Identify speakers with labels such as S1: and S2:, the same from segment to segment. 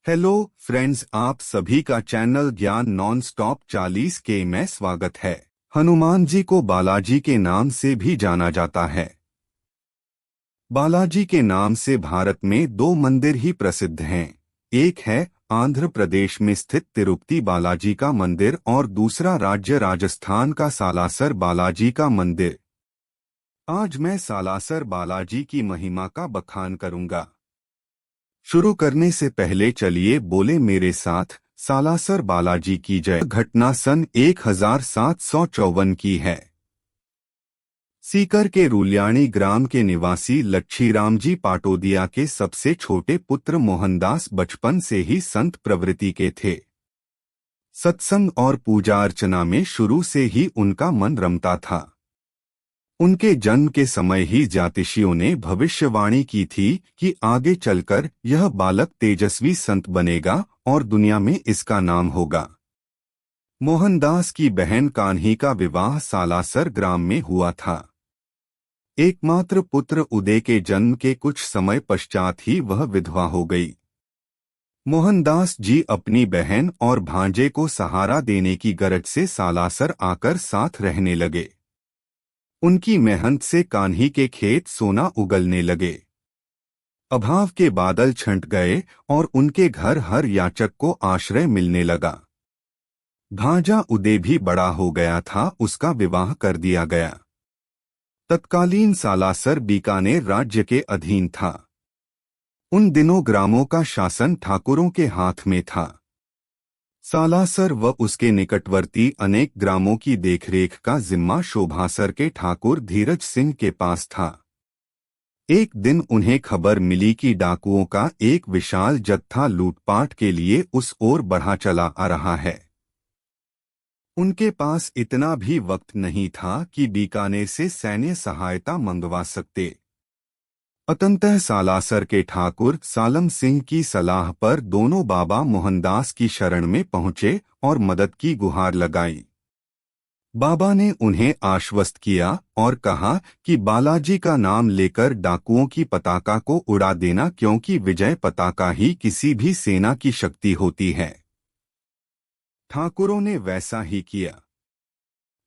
S1: Hello friends, आप सभी का चैनल ज्ञान नॉन स्टॉप 40 के में स्वागत है। हनुमान जी को बालाजी के नाम से भी जाना जाता है। बालाजी के नाम से भारत में दो मंदिर ही प्रसिद्ध हैं। एक है आंध्र प्रदेश में स्थित तिरुपति बालाजी का मंदिर और दूसरा राज्य राजस्थान का सालासर बालाजी का मंदिर। आज मैं सालासर बालाजी की महिमा का बखान करूंगा। शुरू करने से पहले चलिए बोले मेरे साथ, सालासर बालाजी की जय। घटना सन 1754 की है। सीकर के रुल्याणी ग्राम के निवासी लच्छीराम जी पाटोदिया के सबसे छोटे पुत्र मोहनदास बचपन से ही संत प्रवृत्ति के थे। सत्संग और पूजा अर्चना में शुरू से ही उनका मन रमता था। उनके जन्म के समय ही ज्योतिषियों ने भविष्यवाणी की थी कि आगे चलकर यह बालक तेजस्वी संत बनेगा और दुनिया में इसका नाम होगा। मोहनदास की बहन कान्ही का विवाह सालासर ग्राम में हुआ था। एकमात्र पुत्र उदय के जन्म के कुछ समय पश्चात ही वह विधवा हो गई। मोहनदास जी अपनी बहन और भांजे को सहारा देने की गरज से सालासर आकर साथ रहने लगे। उनकी मेहनत से कान्ही के खेत सोना उगलने लगे। अभाव के बादल छंट गए और उनके घर हर याचक को आश्रय मिलने लगा। भांजा उदय भी बड़ा हो गया था, उसका विवाह कर दिया गया। तत्कालीन सालासर बीकानेर राज्य के अधीन था। उन दिनों ग्रामों का शासन ठाकुरों के हाथ में था। सालासर व उसके निकटवर्ती अनेक ग्रामों की देखरेख का जिम्मा शोभासर के ठाकुर धीरज सिंह के पास था। एक दिन उन्हें खबर मिली कि डाकुओं का एक विशाल जत्था लूटपाट के लिए उस ओर बढ़ा चला आ रहा है। उनके पास इतना भी वक्त नहीं था कि बीकानेर से सैन्य सहायता मंगवा सकते। अतंतः सालासर के ठाकुर सालम सिंह की सलाह पर दोनों बाबा मोहनदास की शरण में पहुंचे और मदद की गुहार लगाई। बाबा ने उन्हें आश्वस्त किया और कहा कि बालाजी का नाम लेकर डाकुओं की पताका को उड़ा देना, क्योंकि विजय पताका ही किसी भी सेना की शक्ति होती है। ठाकुरों ने वैसा ही किया।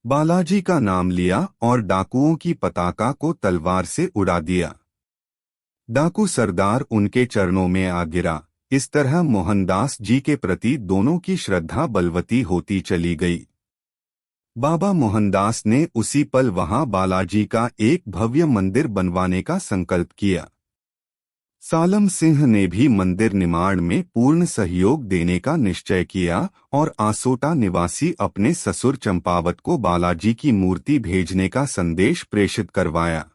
S1: बालाजी का नाम लिया और डाकुओं की पताका को तलवार से उड़ा दिया। डाकू सरदार उनके चरणों में आ गिरा। इस तरह मोहनदास जी के प्रति दोनों की श्रद्धा बलवती होती चली गई। बाबा मोहनदास ने उसी पल वहां बालाजी का एक भव्य मंदिर बनवाने का संकल्प किया। सालम सिंह ने भी मंदिर निर्माण में पूर्ण सहयोग देने का निश्चय किया और आसोटा निवासी अपने ससुर चंपावत को बालाजी की मूर्ति भेजने का संदेश प्रेषित करवाया।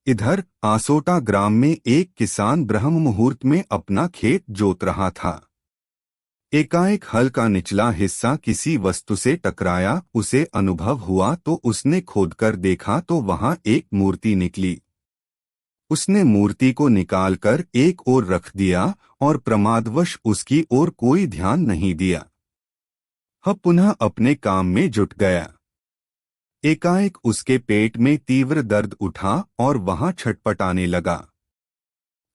S1: इधर आसोटा ग्राम में एक किसान ब्रह्म मुहूर्त में अपना खेत जोत रहा था। एकाएक हल का निचला हिस्सा किसी वस्तु से टकराया। उसे अनुभव हुआ तो उसने खोदकर देखा तो वहां एक मूर्ति निकली। उसने मूर्ति को निकालकर एक ओर रख दिया और प्रमादवश उसकी ओर कोई ध्यान नहीं दिया। वह पुनः अपने काम में जुट गया। एकाएक उसके पेट में तीव्र दर्द उठा और वहां छटपटाने लगा।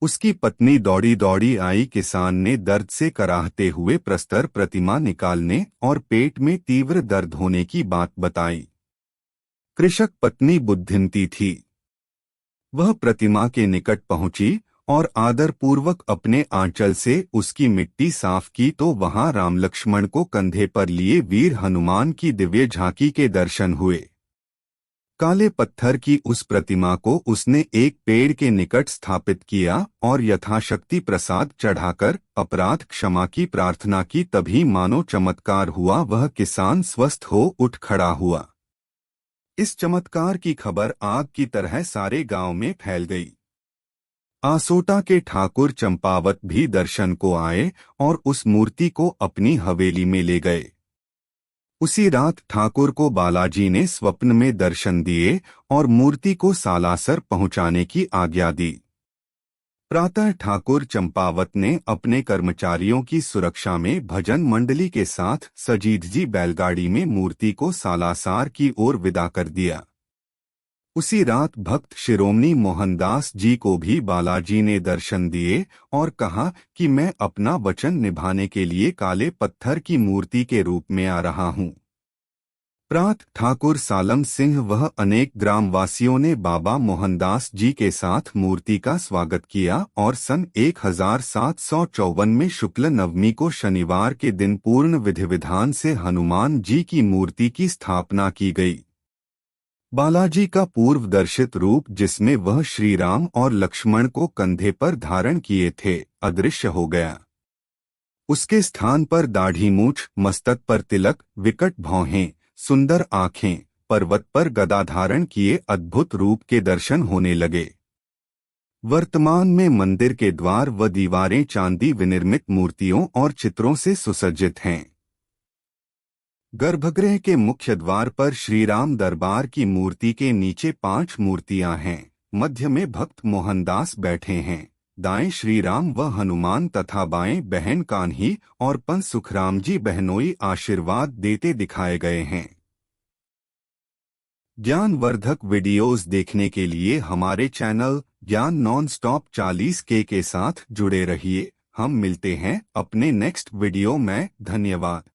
S1: उसकी पत्नी दौड़ी दौड़ी आई। किसान ने दर्द से कराहते हुए प्रस्तर प्रतिमा निकालने और पेट में तीव्र दर्द होने की बात बताई। कृषक पत्नी बुद्धिमती थी। वह प्रतिमा के निकट पहुंची और आदरपूर्वक अपने आंचल से उसकी मिट्टी साफ की तो वहां राम लक्ष्मण को कंधे पर लिए वीर हनुमान की दिव्य झांकी के दर्शन हुए। काले पत्थर की उस प्रतिमा को उसने एक पेड़ के निकट स्थापित किया और यथाशक्ति प्रसाद चढ़ाकर अपराध क्षमा की प्रार्थना की। तभी मानो चमत्कार हुआ, वह किसान स्वस्थ हो उठ खड़ा हुआ। इस चमत्कार की खबर आग की तरह सारे गांव में फैल गई। आसोटा के ठाकुर चंपावत भी दर्शन को आए और उस मूर्ति को अपनी हवेली में ले गए। उसी रात ठाकुर को बालाजी ने स्वप्न में दर्शन दिए और मूर्ति को सालासर पहुंचाने की आज्ञा दी। प्रातः ठाकुर चंपावत ने अपने कर्मचारियों की सुरक्षा में भजन मंडली के साथ सजीदजी बैलगाड़ी में मूर्ति को सालासर की ओर विदा कर दिया। उसी रात भक्त शिरोमणि मोहनदास जी को भी बालाजी ने दर्शन दिए और कहा कि मैं अपना वचन निभाने के लिए काले पत्थर की मूर्ति के रूप में आ रहा हूँ। प्रात ठाकुर सालम सिंह वह अनेक ग्रामवासियों ने बाबा मोहनदास जी के साथ मूर्ति का स्वागत किया और सन 1754 में शुक्ल नवमी को शनिवार के दिन पूर्ण विधि विधान से हनुमान जी की मूर्ति की स्थापना की गई। बालाजी का पूर्व दर्शित रूप, जिसमें वह श्री राम और लक्ष्मण को कंधे पर धारण किए थे, अदृश्य हो गया। उसके स्थान पर दाढ़ी मूछ, मस्तक पर तिलक, विकट भौहें, सुंदर आंखें, पर्वत पर गदा धारण किए अद्भुत रूप के दर्शन होने लगे। वर्तमान में मंदिर के द्वार व दीवारें चांदी विनिर्मित मूर्तियों और चित्रों से सुसज्जित हैं। गर्भगृह के मुख्य द्वार पर श्रीराम दरबार की मूर्ति के नीचे 5 मूर्तियां हैं। मध्य में भक्त मोहनदास बैठे हैं। दाएं श्री राम व हनुमान तथा बाएं बहन कान्ही और पंत सुखराम जी बहनोई आशीर्वाद देते दिखाए गए हैं। ज्ञानवर्धक वीडियोस देखने के लिए हमारे चैनल ज्ञान नॉन-स्टॉप 40K के साथ जुड़े रहिए। हम मिलते हैं अपने नेक्स्ट वीडियो में। धन्यवाद।